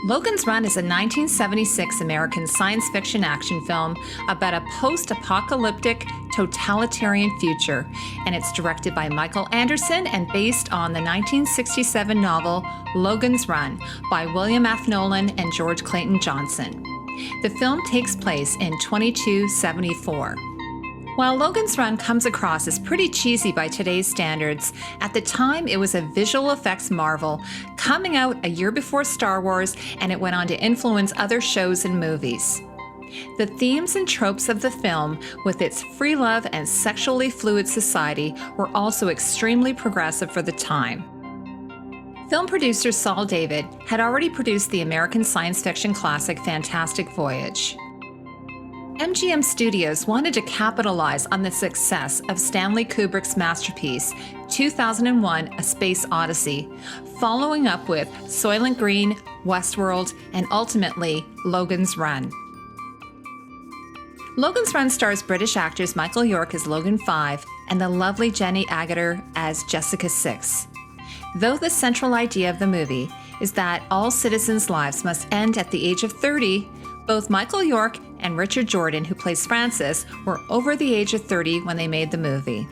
Logan's Run is a 1976 American science fiction action film about a post-apocalyptic totalitarian future, and it's directed by Michael Anderson and based on the 1967 novel Logan's Run by William F. Nolan and George Clayton Johnson. The film takes place in 2274. While Logan's Run comes across as pretty cheesy by today's standards, at the time it was a visual effects marvel, coming out a year before Star Wars, and it went on to influence other shows and movies. The themes and tropes of the film, with its free love and sexually fluid society, were also extremely progressive for the time. Film producer Saul David had already produced the American science fiction classic Fantastic Voyage. MGM Studios wanted to capitalize on the success of Stanley Kubrick's masterpiece, 2001: A Space Odyssey, following up with Soylent Green, Westworld, and ultimately Logan's Run. Logan's Run stars British actors Michael York as Logan 5 and the lovely Jenny Agutter as Jessica 6. Though the central idea of the movie is that all citizens' lives must end at the age of 30, both Michael York and Richard Jordan, who plays Francis, were over the age of 30 when they made the movie.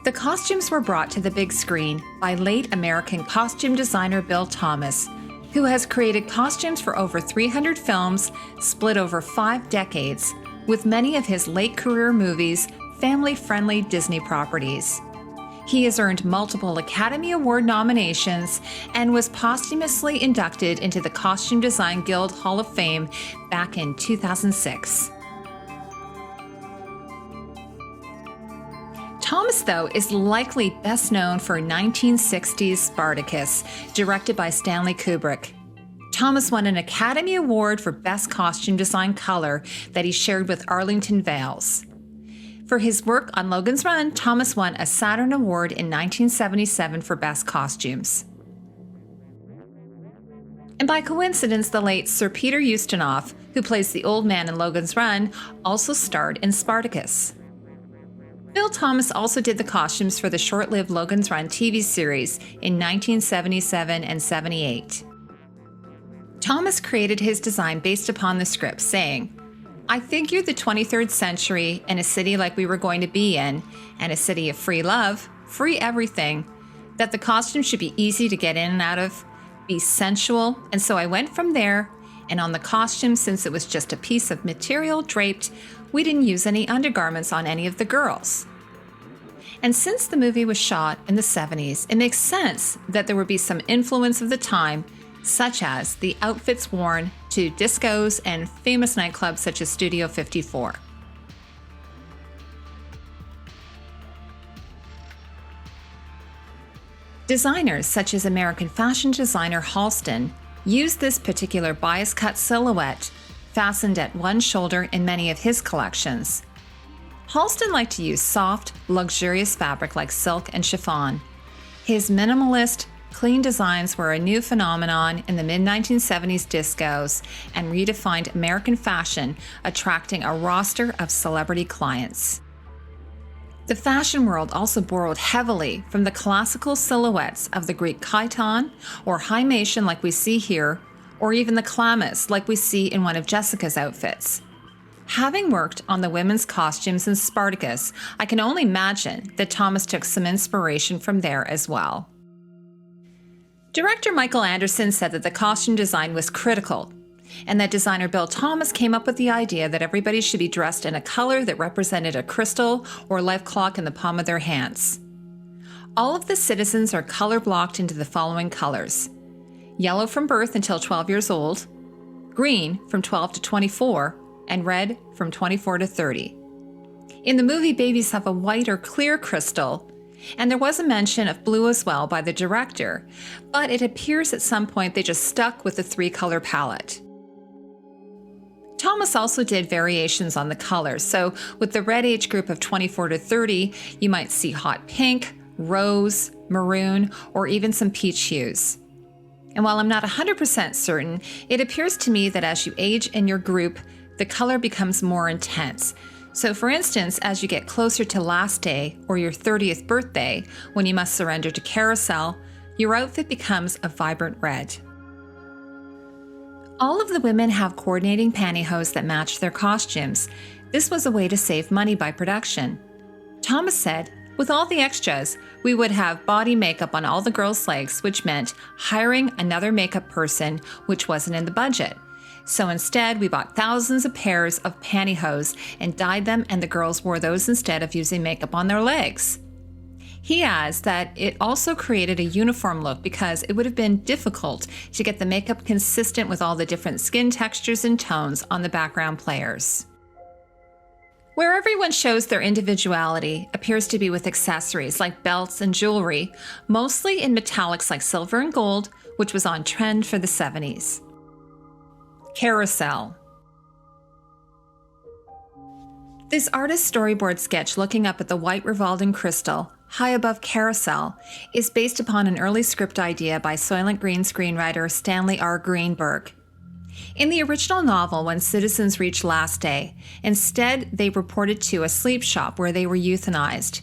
The costumes were brought to the big screen by late American costume designer Bill Thomas, who has created costumes for over 300 films split over 5 decades, with many of his late career movies family-friendly Disney properties. He has earned multiple Academy Award nominations and was posthumously inducted into the Costume Design Guild Hall of Fame back in 2006. Thomas, though, is likely best known for 1960s Spartacus, directed by Stanley Kubrick. Thomas won an Academy Award for Best Costume Design Color that he shared with Arlington Vales. For his work on Logan's Run, Thomas won a Saturn Award in 1977 for Best Costumes. And by coincidence, the late Sir Peter Ustinov, who plays the old man in Logan's Run, also starred in Spartacus. Bill Thomas also did the costumes for the short-lived Logan's Run TV series in 1977 and 78. Thomas created his design based upon the script, saying, "I figured the 23rd century in a city like we were going to be in, and a city of free love, free everything, that the costume should be easy to get in and out of, be sensual, and so I went from there, and on the costume, since it was just a piece of material draped, we didn't use any undergarments on any of the girls." And since the movie was shot in the 70s, it makes sense that there would be some influence of the time, such as the outfits worn to discos and famous nightclubs such as Studio 54. Designers such as American fashion designer Halston used this particular bias cut silhouette fastened at one shoulder in many of his collections. Halston liked to use soft, luxurious fabric like silk and chiffon. His minimalist, clean designs were a new phenomenon in the mid-1970s discos and redefined American fashion, attracting a roster of celebrity clients. The fashion world also borrowed heavily from the classical silhouettes of the Greek chiton or himation like we see here, or even the chlamys like we see in one of Jessica's outfits. Having worked on the women's costumes in Spartacus, I can only imagine that Thomas took some inspiration from there as well. Director Michael Anderson said that the costume design was critical, and that designer Bill Thomas came up with the idea that everybody should be dressed in a color that represented a crystal or life clock in the palm of their hands. All of the citizens are color blocked into the following colors: yellow from birth until 12 years old, green from 12 to 24, and red from 24 to 30. In the movie, babies have a white or clear crystal, and there was a mention of blue as well by the director, but it appears at some point they just stuck with the 3-color palette. Thomas also did variations on the colors, so with the red age group of 24 to 30, you might see hot pink, rose, maroon, or even some peach hues. And while I'm not 100% certain, it appears to me that as you age in your group, the color becomes more intense. So for instance, as you get closer to last day or your 30th birthday, when you must surrender to Carousel, your outfit becomes a vibrant red. All of the women have coordinating pantyhose that match their costumes. This was a way to save money by production. Thomas said, with all the extras, we would have body makeup on all the girls' legs, which meant hiring another makeup person, which wasn't in the budget. So instead, we bought thousands of pairs of pantyhose and dyed them, and the girls wore those instead of using makeup on their legs. He adds that it also created a uniform look because it would have been difficult to get the makeup consistent with all the different skin textures and tones on the background players. Where everyone shows their individuality appears to be with accessories like belts and jewelry, mostly in metallics like silver and gold, which was on trend for the 70s. Carousel. This artist's storyboard sketch looking up at the white revolving crystal high above Carousel is based upon an early script idea by Soylent Green screenwriter Stanley R. Greenberg. In the original novel, when citizens reached last day, instead they reported to a sleep shop where they were euthanized.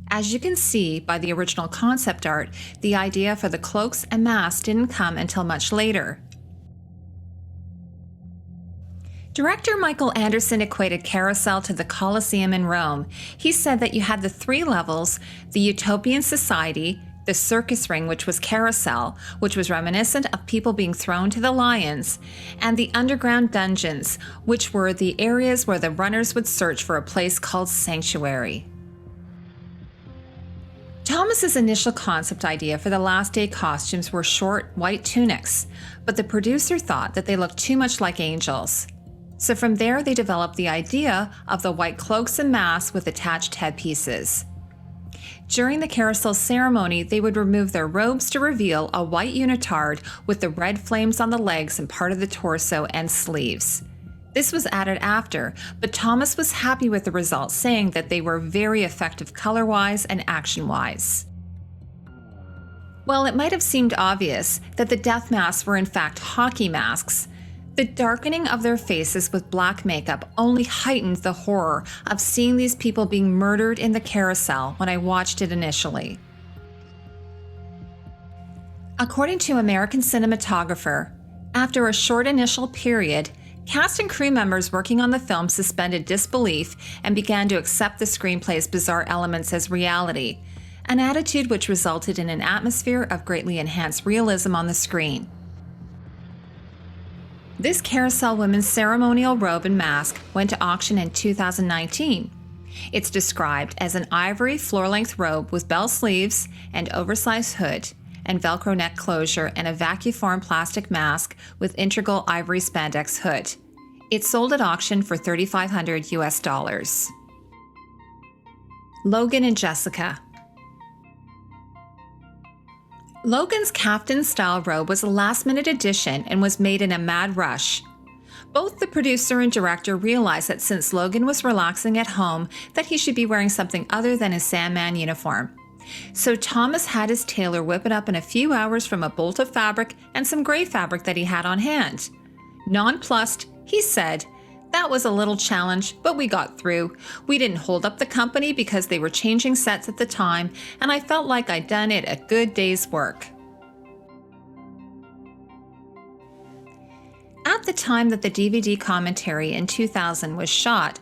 As you can see by the original concept art, the idea for the cloaks and masks didn't come until much later. Director Michael Anderson equated Carousel to the Colosseum in Rome. He said that you had the 3 levels, the utopian society, the circus ring, which was Carousel, which was reminiscent of people being thrown to the lions, and the underground dungeons, which were the areas where the runners would search for a place called Sanctuary. Thomas's initial concept idea for the last day costumes were short, white tunics, but the producer thought that they looked too much like angels. So from there, they developed the idea of the white cloaks and masks with attached headpieces. During the carousel ceremony, they would remove their robes to reveal a white unitard with the red flames on the legs and part of the torso and sleeves. This was added after, but Thomas was happy with the results, saying that they were very effective color-wise and action-wise. While it might have seemed obvious that the death masks were in fact hockey masks, the darkening of their faces with black makeup only heightened the horror of seeing these people being murdered in the carousel when I watched it initially. According to American cinematographer, after a short initial period, cast and crew members working on the film suspended disbelief and began to accept the screenplay's bizarre elements as reality, an attitude which resulted in an atmosphere of greatly enhanced realism on the screen. This Carousel women's ceremonial robe and mask went to auction in 2019. It's described as an ivory floor-length robe with bell sleeves and oversized hood and Velcro neck closure and a vacuform plastic mask with integral ivory spandex hood. It sold at auction for $3,500 US. Logan and Jessica. Logan's Captain-style robe was a last-minute addition and was made in a mad rush. Both the producer and director realized that since Logan was relaxing at home, that he should be wearing something other than his Sandman uniform. So Thomas had his tailor whip it up in a few hours from a bolt of fabric and some gray fabric that he had on hand. Nonplussed, he said, "That was a little challenge, but we got through. We didn't hold up the company because they were changing sets at the time, and I felt like I'd done it a good day's work." At the time that the DVD commentary in 2000 was shot,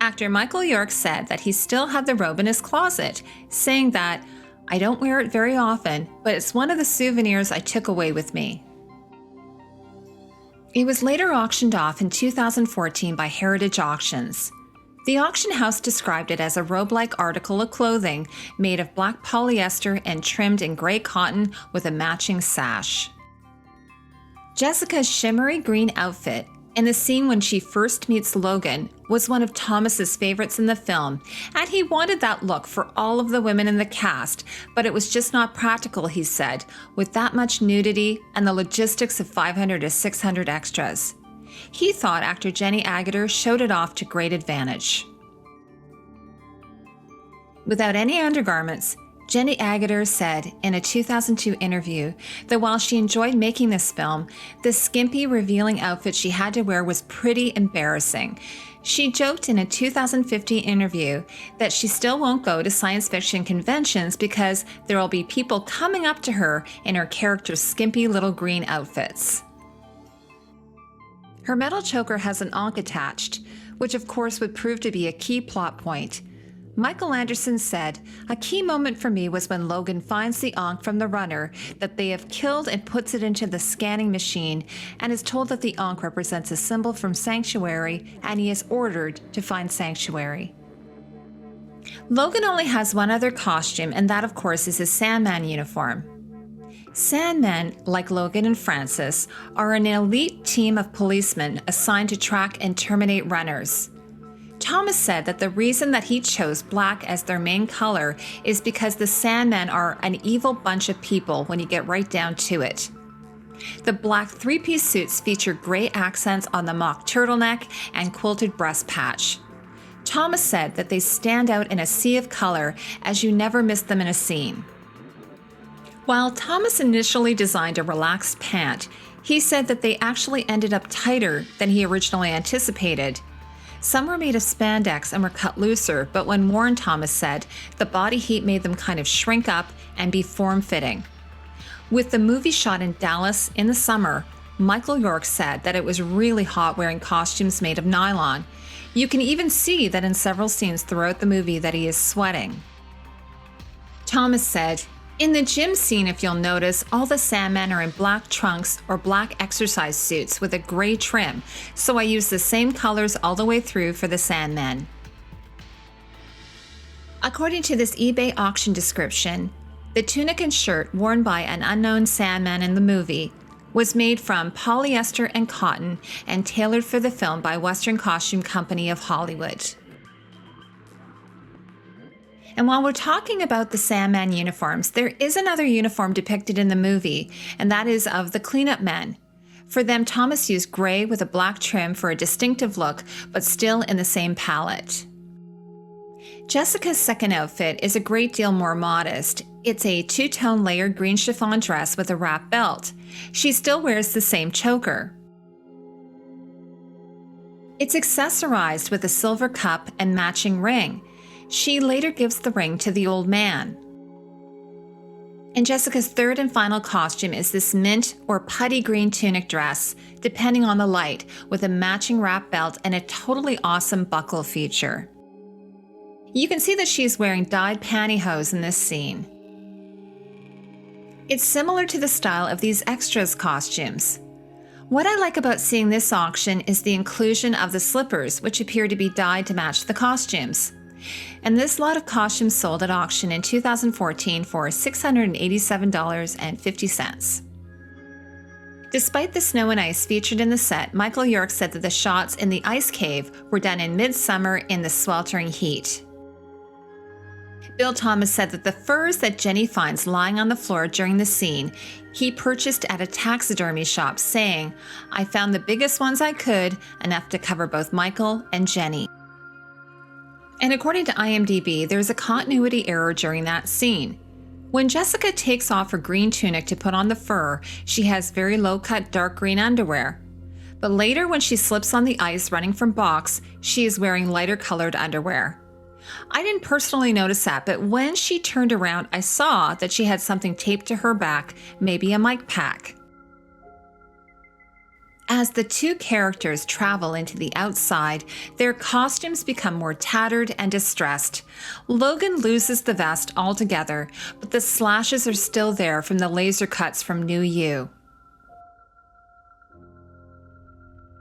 actor Michael York said that he still had the robe in his closet, saying that, "I don't wear it very often, but it's one of the souvenirs I took away with me." It was later auctioned off in 2014 by Heritage Auctions. The auction house described it as a robe-like article of clothing made of black polyester and trimmed in gray cotton with a matching sash. Jessica's shimmery green outfit in the scene when she first meets Logan was one of Thomas's favorites in the film, and he wanted that look for all of the women in the cast, but it was just not practical, he said, with that much nudity and the logistics of 500 to 600 extras. He thought actor Jenny Agutter showed it off to great advantage. Without any undergarments, Jenny Agutter said in a 2002 interview that while she enjoyed making this film, the skimpy, revealing outfit she had to wear was pretty embarrassing. She joked in a 2015 interview that she still won't go to science fiction conventions because there will be people coming up to her in her character's skimpy little green outfits. Her metal choker has an ankh attached, which of course would prove to be a key plot point. Michael Anderson said, "A key moment for me was when Logan finds the ankh from the runner that they have killed and puts it into the scanning machine and is told that the ankh represents a symbol from Sanctuary and he is ordered to find Sanctuary." Logan only has one other costume, and that of course is his Sandman uniform. Sandmen, like Logan and Francis, are an elite team of policemen assigned to track and terminate runners. Thomas said that the reason that he chose black as their main color is because the Sandmen are an evil bunch of people when you get right down to it. The black three-piece suits feature gray accents on the mock turtleneck and quilted breast patch. Thomas said that they stand out in a sea of color as you never miss them in a scene. While Thomas initially designed a relaxed pant, he said that they actually ended up tighter than he originally anticipated. Some were made of spandex and were cut looser, but when worn, Thomas said, the body heat made them kind of shrink up and be form-fitting. With the movie shot in Dallas in the summer, Michael York said that it was really hot wearing costumes made of nylon. You can even see that in several scenes throughout the movie that he is sweating. Thomas said, "In the gym scene, if you'll notice, all the Sandmen are in black trunks or black exercise suits with a gray trim, so I use the same colors all the way through for the Sandmen." According to this eBay auction description, the tunic and shirt worn by an unknown Sandman in the movie was made from polyester and cotton and tailored for the film by Western Costume Company of Hollywood. And while we're talking about the Sandman uniforms, there is another uniform depicted in the movie, and that is of the cleanup men. For them, Thomas used gray with a black trim for a distinctive look, but still in the same palette. Jessica's second outfit is a great deal more modest. It's a two-tone layered green chiffon dress with a wrap belt. She still wears the same choker. It's accessorized with a silver cup and matching ring. She later gives the ring to the old man. And Jessica's third and final costume is this mint or putty green tunic dress, depending on the light, with a matching wrap belt and a totally awesome buckle feature. You can see that she's wearing dyed pantyhose in this scene. It's similar to the style of these extras costumes. What I like about seeing this auction is the inclusion of the slippers, which appear to be dyed to match the costumes. And this lot of costumes sold at auction in 2014 for $687.50. Despite the snow and ice featured in the set, Michael York said that the shots in the ice cave were done in midsummer in the sweltering heat. Bill Thomas said that the furs that Jenny finds lying on the floor during the scene, he purchased at a taxidermy shop, saying, "I found the biggest ones I could, enough to cover both Michael and Jenny." And according to IMDb, there's a continuity error during that scene. When Jessica takes off her green tunic to put on the fur, she has very low-cut dark green underwear. But later when she slips on the ice running from box, she is wearing lighter colored underwear. I didn't personally notice that, but when she turned around, I saw that she had something taped to her back, maybe a mic pack. As the two characters travel into the outside, their costumes become more tattered and distressed. Logan loses the vest altogether, but the slashes are still there from the laser cuts from New You.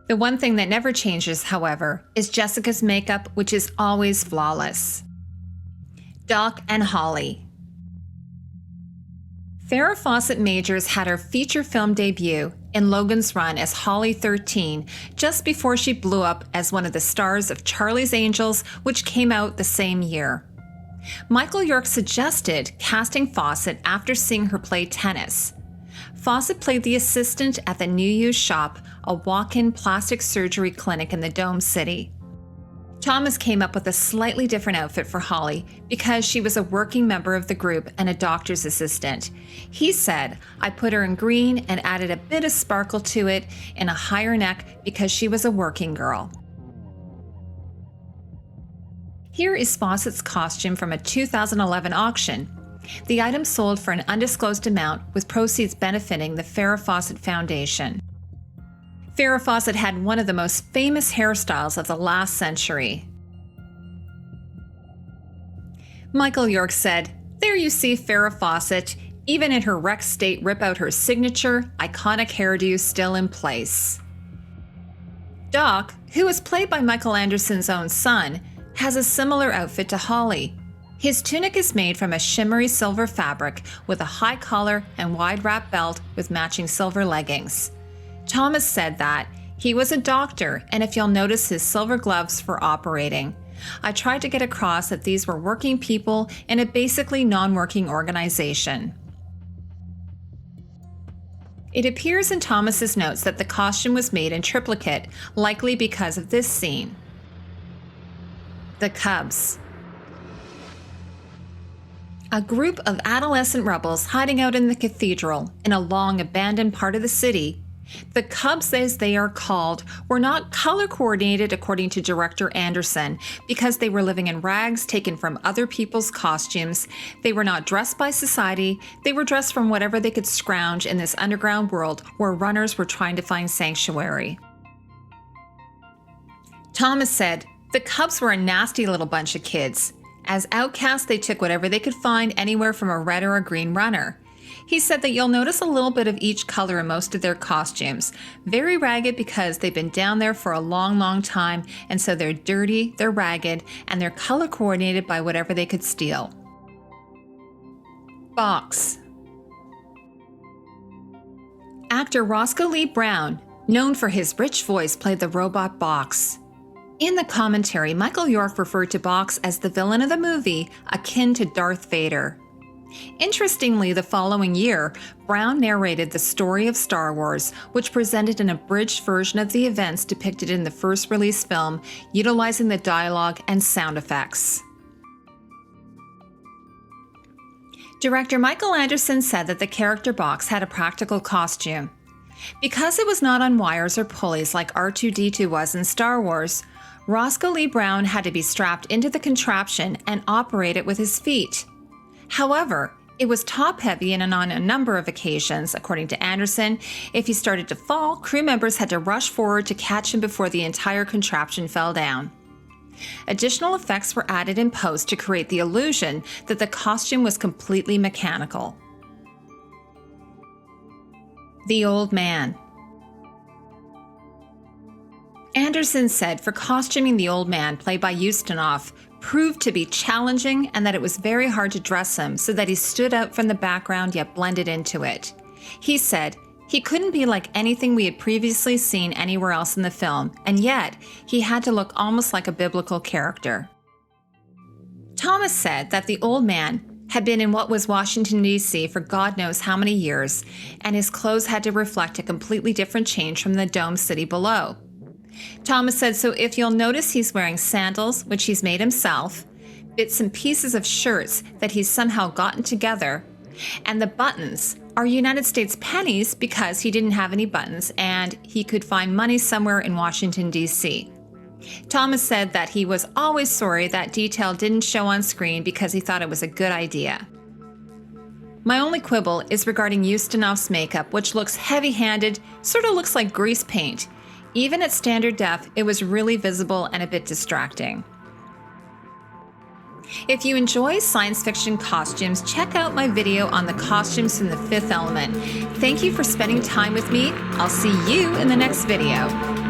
The one thing that never changes, however, is Jessica's makeup, which is always flawless. Doc and Holly. Farrah Fawcett Majors had her feature film debut in Logan's run as Holly 13, just before she blew up as one of the stars of Charlie's Angels, which came out the same year. Michael York suggested casting Fawcett after seeing her play tennis. Fawcett played the assistant at the New You shop, a walk-in plastic surgery clinic in the Dome City. Thomas came up with a slightly different outfit for Holly because she was a working member of the group and a doctor's assistant. He said, "I put her in green and added a bit of sparkle to it in a higher neck because she was a working girl." Here is Fawcett's costume from a 2011 auction. The item sold for an undisclosed amount, with proceeds benefiting the Farrah Fawcett Foundation. Farrah Fawcett had one of the most famous hairstyles of the last century. Michael York said, "There you see Farrah Fawcett, even in her wrecked state, rip out her signature, iconic hairdo still in place." Doc, who was played by Michael Anderson's own son, has a similar outfit to Holly. His tunic is made from a shimmery silver fabric with a high collar and wide wrap belt with matching silver leggings. Thomas said that he was a doctor, and if you'll notice his silver gloves for operating. I tried to get across that these were working people in a basically non-working organization. It appears in Thomas's notes that the costume was made in triplicate, likely because of this scene. The Cubs. A group of adolescent rebels hiding out in the cathedral in a long abandoned part of the city. The Cubs, as they are called, were not color coordinated according to director Anderson because they were living in rags taken from other people's costumes. They were not dressed by society. They were dressed from whatever they could scrounge in this underground world where runners were trying to find sanctuary. Thomas said, "The Cubs were a nasty little bunch of kids. As outcasts, they took whatever they could find anywhere from a red or a green runner." He said that you'll notice a little bit of each color in most of their costumes. Very ragged because they've been down there for a long, long time, and so they're dirty, they're ragged, and they're color coordinated by whatever they could steal. Box. Actor Roscoe Lee Brown, known for his rich voice, played the robot Box. In the commentary, Michael York referred to Box as the villain of the movie, akin to Darth Vader. Interestingly, the following year, Brown narrated the story of Star Wars, which presented an abridged version of the events depicted in the first release film, utilizing the dialogue and sound effects. Director Michael Anderson said that the character Box had a practical costume. Because it was not on wires or pulleys like R2-D2 was in Star Wars, Roscoe Lee Brown had to be strapped into the contraption and operate it with his feet. However, it was top-heavy and on a number of occasions, according to Anderson. If he started to fall, crew members had to rush forward to catch him before the entire contraption fell down. Additional effects were added in post to create the illusion that the costume was completely mechanical. The Old Man. Anderson said for costuming the Old Man, played by Ustinov, proved to be challenging and that it was very hard to dress him so that he stood out from the background yet blended into it. He said he couldn't be like anything we had previously seen anywhere else in the film, and yet he had to look almost like a biblical character. Thomas said that the Old Man had been in what was Washington, D.C. for God knows how many years, and his clothes had to reflect a completely different change from the dome city below. Thomas said, so if you'll notice, he's wearing sandals, which he's made himself, bits and pieces of shirts that he's somehow gotten together, and the buttons are United States pennies because he didn't have any buttons and he could find money somewhere in Washington, D.C. Thomas said that he was always sorry that detail didn't show on screen because he thought it was a good idea. My only quibble is regarding Ustinov's makeup, which looks heavy-handed, sort of looks like grease paint. Even at standard def, it was really visible and a bit distracting. If you enjoy science fiction costumes, check out my video on the costumes from The Fifth Element. Thank you for spending time with me. I'll see you in the next video.